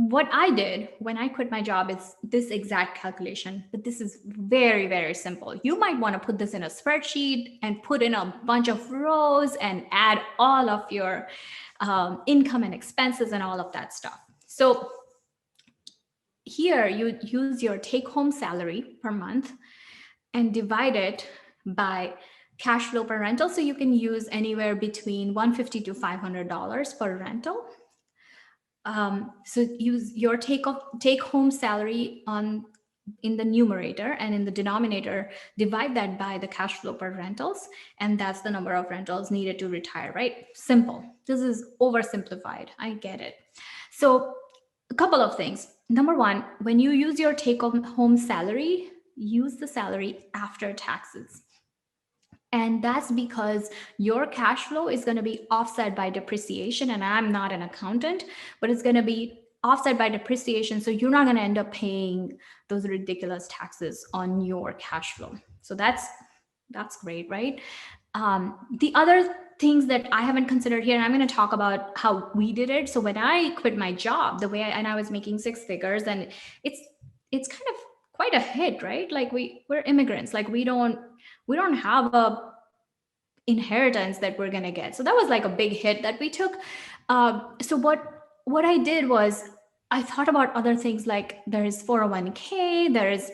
what I did when I quit my job is this exact calculation, but this is very, very simple. You might want to put this in a spreadsheet and put in a bunch of rows and add all of your income and expenses and all of that stuff. So here you use your take home salary per month and divide it by cash flow per rental. So you can use anywhere between $150 to $500 per rental. So use your take home salary on in the numerator, and in the denominator divide that by the cash flow per rentals, and that's the number of rentals needed to retire, right? Simple. This is oversimplified, I get it. So a couple of things. Number one, when you use your take home salary, use the salary after taxes. And that's because your cash flow is going to be offset by depreciation. And I'm not an accountant, but it's going to be offset by depreciation. So you're not going to end up paying those ridiculous taxes on your cash flow. So that's great, right? The other things that I haven't considered here, and I'm going to talk about how we did it. So when I quit my job, and I was making six figures, and it's kind of quite a hit, right? Like we're immigrants, like we don't have a inheritance that we're going to get. So that was like a big hit that we took. So what I did was I thought about other things, like there is 401k, there is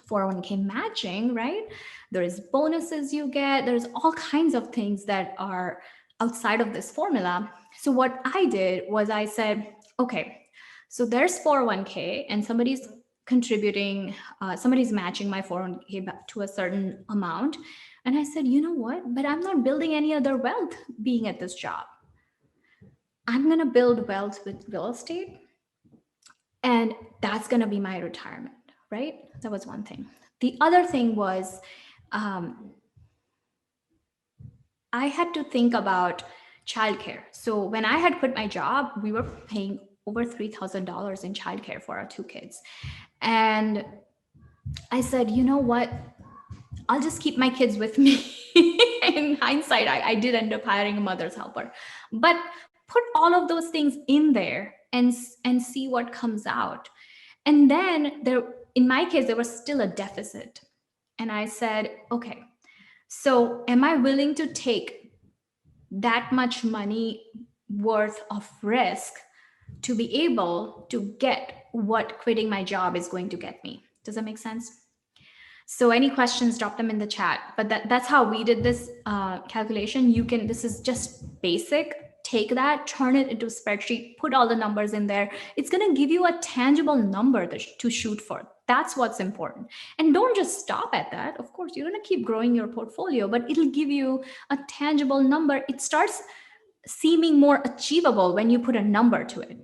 401k matching, right? There is bonuses you get. There's all kinds of things that are outside of this formula. So what I did was I said, okay, so there's 401k and somebody's contributing, somebody's matching my 401k to a certain amount. And I said, you know what? But I'm not building any other wealth being at this job. I'm going to build wealth with real estate, and that's going to be my retirement, right? That was one thing. The other thing was I had to think about childcare. So when I had quit my job, we were paying over $3,000 in childcare for our two kids. And I said, you know what? I'll just keep my kids with me. In hindsight, I did end up hiring a mother's helper. But put all of those things in there and see what comes out. And then in my case, there was still a deficit. And I said, okay, so am I willing to take that much money worth of risk to be able to get what quitting my job is going to get me? Does that make sense? So any questions, drop them in the chat. But that's how we did this calculation. This is just basic. Take that, turn it into a spreadsheet, put all the numbers in there. It's going to give you a tangible number to shoot for. That's what's important. And don't just stop at that. Of course, you're going to keep growing your portfolio, but it'll give you a tangible number. It starts seeming more achievable when you put a number to it.